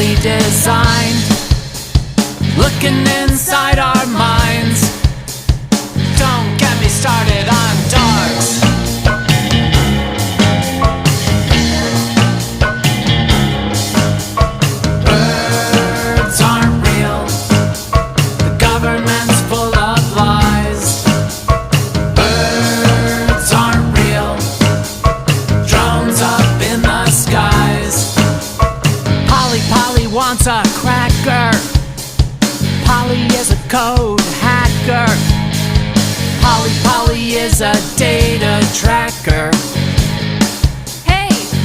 perfectly designed, looking inside our minds. Don't get me started on dogs. Birds aren't real, the government's full of lies. Birds aren't real, drones up in the skies. Polly wants a cracker. Polly is a code hacker. Polly is a data tracker.